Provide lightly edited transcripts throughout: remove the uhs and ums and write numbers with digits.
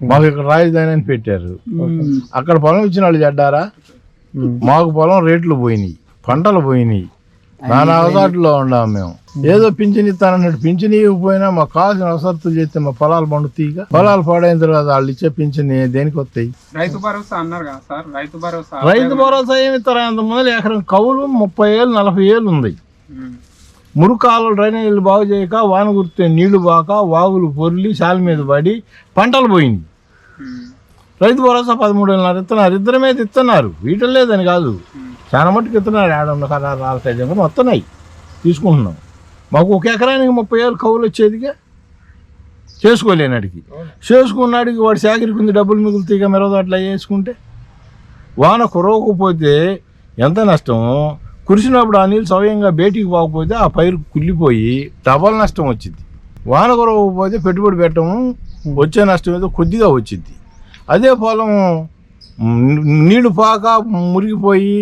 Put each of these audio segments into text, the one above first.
మాకు ఇక్కడ రాజధాని అని పెట్టారు. అక్కడ పొలం ఇచ్చిన వాళ్ళు చెడ్డారా? మాకు పొలం రేట్లు పోయినాయి, పంటలు పోయినాయి, నానా అవసరాల్లో ఉన్నాము మేము. ఏదో పింఛన్ ఇస్తానన్నట్టు పింఛన్ ఇవ్వకపోయినా మాకు కావాల్సిన అవసరాలు చేస్తే మా పొలాలు పండుతాయిగా. పొలాలు పాడైన తర్వాత వాళ్ళు ఇచ్చే పింఛన్ దేనికి వస్తాయి? రైతు భరోసా అన్నారు కదా సార్, రైతు భరోసా ఏమి ఇస్తారు? అంత ముందు ఎకరం కౌలు 30,000 40,000 ఉంది. మురుకాలు డ్రైనేజీలు బాగు చేయక, వాన కురితే నీళ్లు బాక, వాగులు పొర్లి శాల మీద పడి పంటలు పోయింది. రైతు భరోసా 13,500 ఇస్తున్నారు. ఇద్దరి మీద ఇస్తున్నారు, వీటిలో లేదని కాదు, చాలా మట్టుకు ఇస్తున్నారు. 700 వస్తున్నాయి, తీసుకుంటున్నాం. మాకు ఒక ఎకరానికి 30,000 కౌలు వచ్చేదిగా. చేసుకోలేనాడికి, చేసుకున్నాడికి వాడు సేకరికి డబ్బులు మిగులుతాయిగా. మిరవదాట్లా వేసుకుంటే వాన కురవకపోతే ఎంత నష్టం. కురిసినప్పుడు ఆ నీళ్ళు సవ్యంగా బయటికి పోకపోతే ఆ పైరు కుళ్ళిపోయి డబల్ నష్టం వచ్చింది. వాన కురవకపోతే పెట్టుబడి పెట్టడం వచ్చే నష్టం ఏదో కొద్దిగా వచ్చింది. అదే పొలం నీళ్లు పాక మురిగిపోయి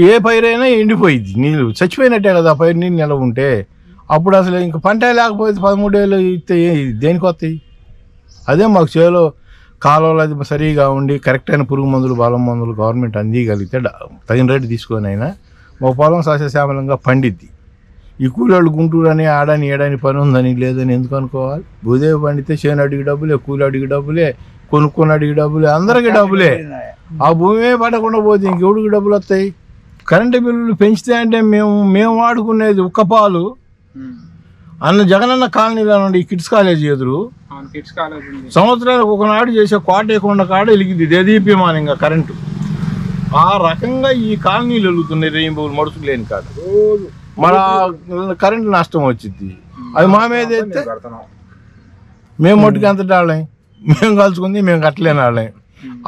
ఏ పైరైనా ఎండిపోయింది, నీళ్ళు చచ్చిపోయినట్టే కదా. పైరు నీళ్ళు నిలవ ఉంటే అప్పుడు అసలు ఇంక పంట లేకపోతే 13,000 ఇస్తే దేనికి వస్తాయి? అదే మాకు చేలో కాలువలు అది సరిగా ఉండి కరెక్ట్ అయిన పురుగు మందులు, బలం మందులు గవర్నమెంట్ అందియగలిగితే తగిన రేటు తీసుకొని అయినా మా పొలం సస్యశ్యామలంగా పండిద్ది. ఈ కూలోళ్ళు గుంటూరు అని ఆడని ఏడని పని ఉందని లేదని ఎందుకు అనుకోవాలి? భూదేవి పండితే చేను అడిగి డబ్బులే, కూలి అడిగి డబ్బులే, కొనుక్కొని అడిగి డబ్బులే, అందరికీ డబ్బులే. ఆ భూమే పడకుండా పోతే ఇంకెవడికి డబ్బులు వస్తాయి? కరెంటు బిల్లులు పెంచితే అంటే మేము వాడుకునేది ఉక్కపాలు అన్న జగనన్న కాలనీలో నుండి కిడ్స్ కాలేజీ ఎదురు సంవత్సరానికి ఒకనాడు చేసే కోటేకొండ కాడ వెలిగింది దేదీప్యమానంగా కరెంటు. ఆ రకంగా ఈ కాలనీలు వెలుగుతున్నాయి. రెయిన్బోలు మడుచుకు లేని కాదు మన కరెంటు నష్టం వచ్చింది. అది మా మీద అయితే మేము మట్టుకు ఎంత వాళ్ళం, మేము కలుసుకుంది మేము కట్టలేని వాళ్ళం.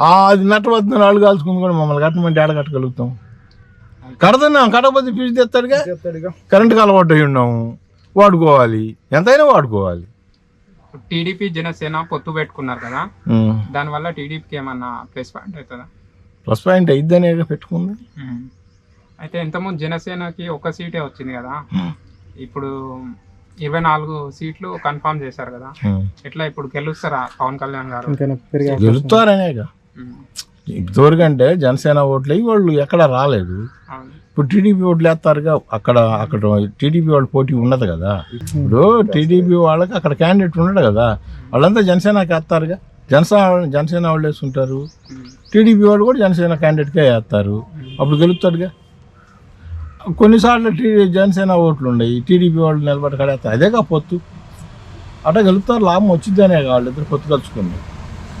అది నట్టవద్దున వాళ్ళు కలుసుకుంది కూడా మమ్మల్ని కట్టమంటే ఆడ కట్టగలుగుతాం? కడుతున్నాం, కట్టకపోతే ఫీజు తెస్తాడుగా. కరెంటుకి అలవాటు అయి ఉన్నాము, వాడుకోవాలి, ఎంతైనా వాడుకోవాలి. టీడీపీ జనసేన పొత్తు పెట్టుకున్నారు కదా, దానివల్ల టీడీపీకి ఏమన్నా ప్లస్ పాయింట్ అవుతుందా? ప్లస్ పాయింట్ అయిద్దనే పెట్టుకుంది. అయితే ఇంతకుముందు జనసేనకి 1 సీటే వచ్చింది కదా, ఇప్పుడు 24 సీట్లు కన్ఫర్మ్ చేశారు కదా, ఎట్లా ఇప్పుడు గెలుస్తారా పవన్ కళ్యాణ్ గారు? గెలుస్తారనేగా. ఇదివరకంటే జనసేన ఓట్లు వాళ్ళు ఎక్కడ రాలేదు, ఇప్పుడు టీడీపీ ఓట్లు వేస్తారుగా. అక్కడ టీడీపీ వాళ్ళు పోటీ ఉండదు కదా. ఇప్పుడు టీడీపీ వాళ్ళకి అక్కడ క్యాండిడేట్ ఉండడు కదా, వాళ్ళంతా జనసేనకి వేస్తారుగా. జనసేన వాళ్ళు వేసుకుంటారు, టీడీపీ వాళ్ళు కూడా జనసేన క్యాండిడేట్గా వేస్తారు, అప్పుడు గెలుస్తాడుగా. కొన్నిసార్లు జనసేన ఓట్లు ఉన్నాయి, టీడీపీ వాళ్ళు నిలబడి కడేస్తారు, అదేగా పొత్తు. అట్లా గెలుస్తారు, లాభం వచ్చిద్దనే వాళ్ళిద్దరు పొత్తు కలుసుకుంది.